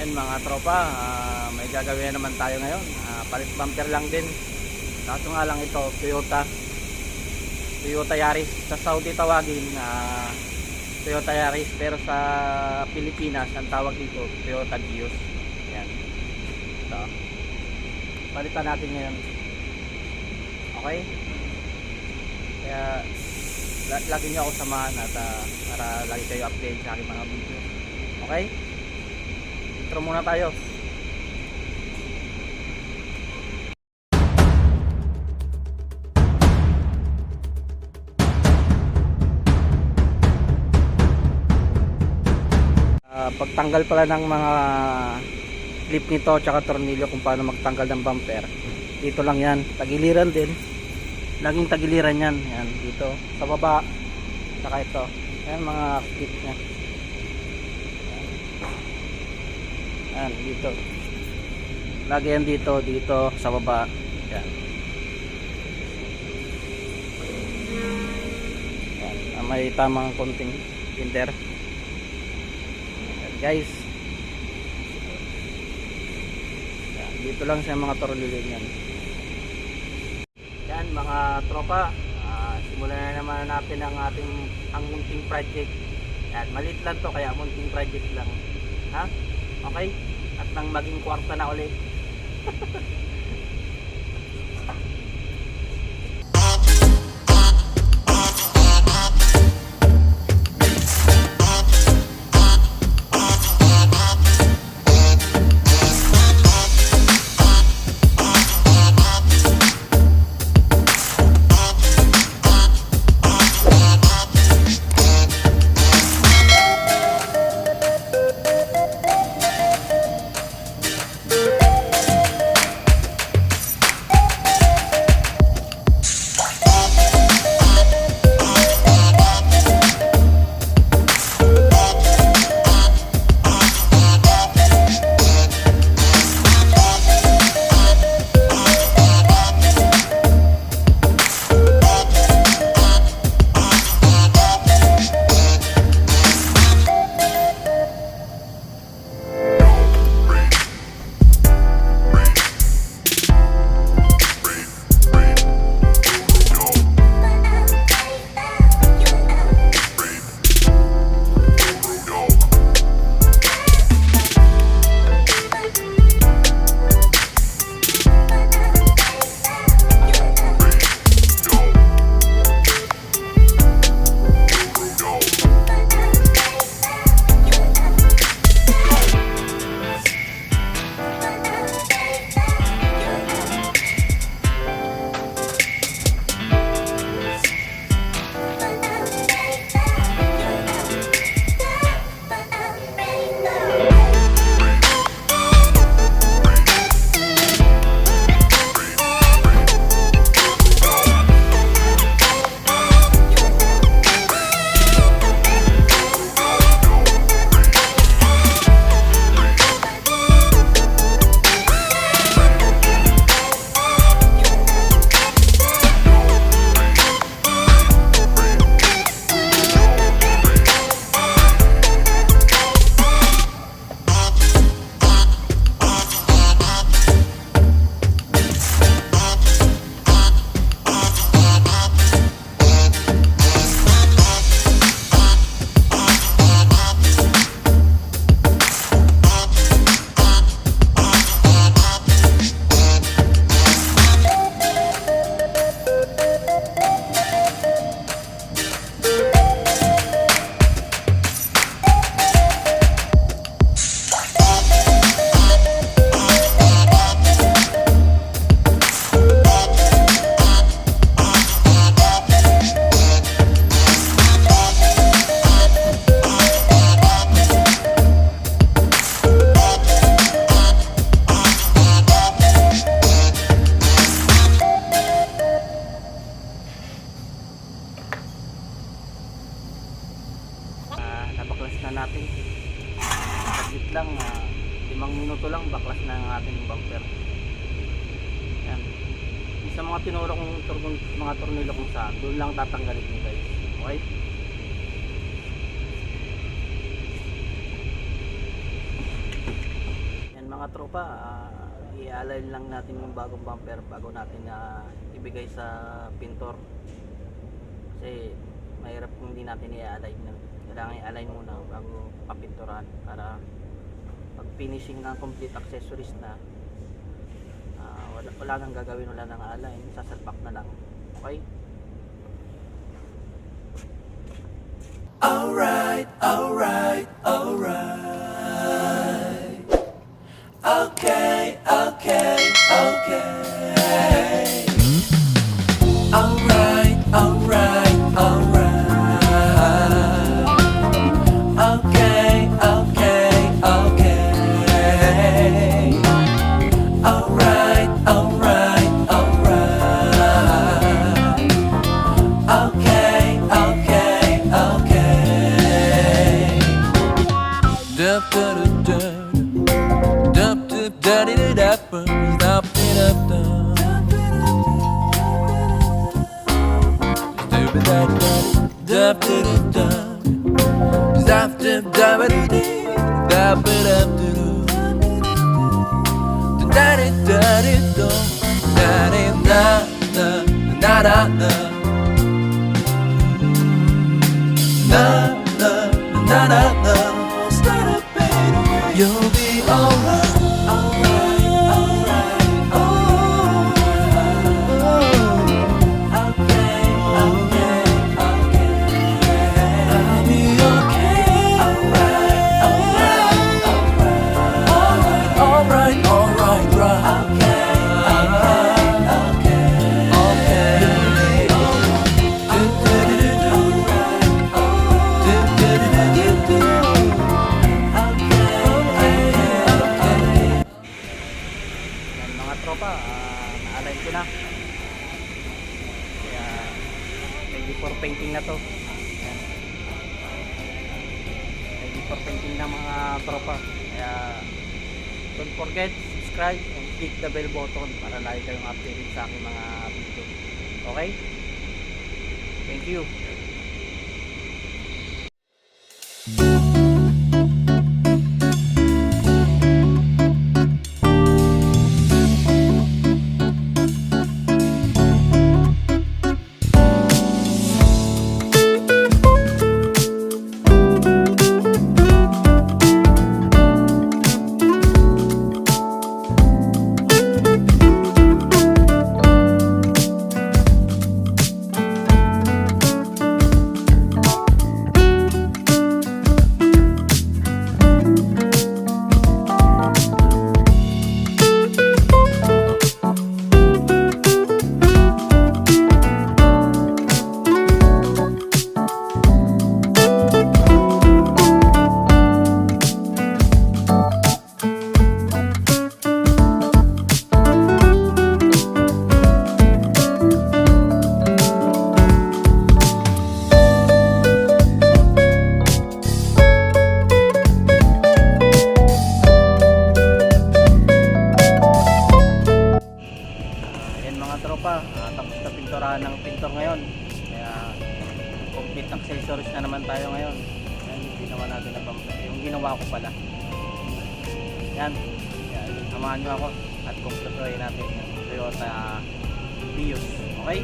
Yan mga tropa, may gagawin naman tayo ngayon. Palit bumper lang din. Kaso nga lang ito, Toyota Yaris. Sa Saudi tawagin Toyota Yaris, pero sa Pilipinas ang tawag dito Toyota Vios. Yan. Ito. Palitan natin ngayon. Okay? Kaya lagi niyo ako samahan at para lagi kayo update sa aking mga video. Okay? Intro muna tayo. Pagtanggal pala ng mga clip nito tsaka tornilyo kung paano magtanggal ng bumper, dito lang yan, tagiliran din, laging tagiliran yan, yan dito sa baba tsaka ito, yan mga clip nya, yan dito, lagi yan dito sa baba, yan, yan may tamang konting pinder guys. Yan, dito lang sa mga tornilyo yan. Yan mga tropa, simulan na naman natin ang ating munting project. Yan, maliit lang to kaya munting project lang. Ha? Okay? At nang maging kwarta na ulit. na natin. Saglit lang, 5 minuto lang baklas na ang ating bumper. Yan. Sa mga tinuro kong mga tornilyo kung saan, doon lang tatanggalin nyo guys. Okay? mga tropa, i-align lang natin yung bagong bumper bago natin ibigay sa pintor. Kasi mahirap kung hindi natin i-align. Kailangan i-align muna bago papinturahan para pag finishing ng complete accessories na, wala nang gagawin, wala nang align, sasalpak na lang. Okay? Alright. Okay. Alright. You'll be alright. Na-align ko na. Kaya ready for painting na to. Ayan. Ready for painting na mga tropa. Kaya don't forget, subscribe and click the bell button para lagi kayong updated sa aking mga video. Okay? Thank you. Tapos na pinturahan ng pintor ngayon, kaya complete accessories na naman tayo ngayon. Yan yung ginawa natin na bumper, yung ginawa ko pala. Yan, samahan nyo ako at kumpletuhin natin yung Toyota Vios. Okay?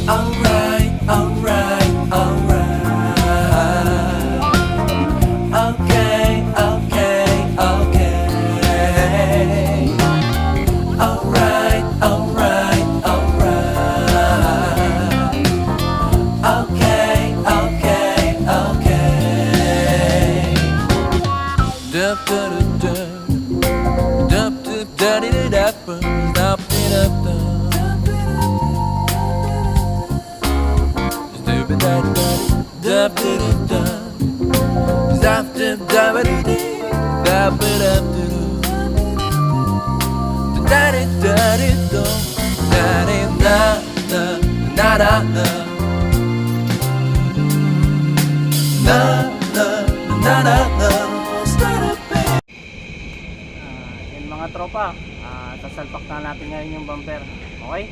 alright, alright, alright. Okay, okay, okay. Alright, alright, alright. Okay, okay, okay. Dup dup dup dup dup da di da da dup di dup dup dup di dup dup dup dup di dup dup da di da di do da di na na na na na na na na na na. Yan mga tropa, sasalpak na natin ngayon yung bumper. Okay?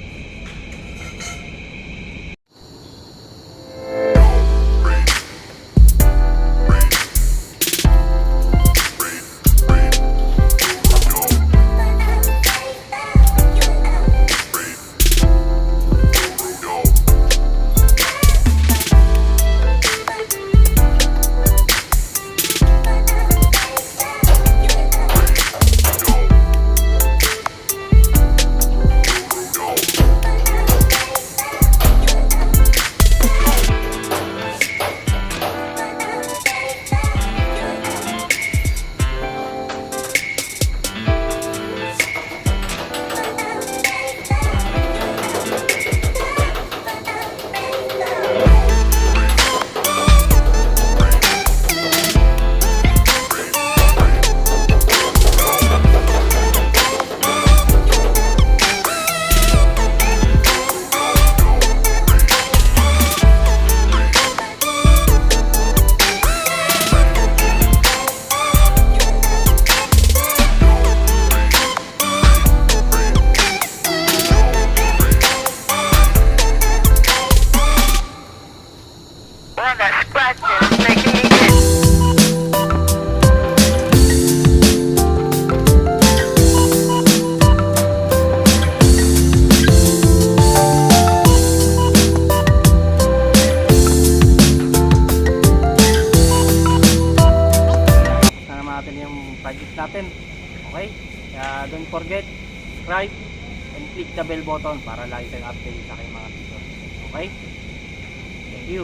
natin. Okay? Kaya don't forget, subscribe and click the bell button para lagi kayong update sa aking mga video. Okay? Thank you.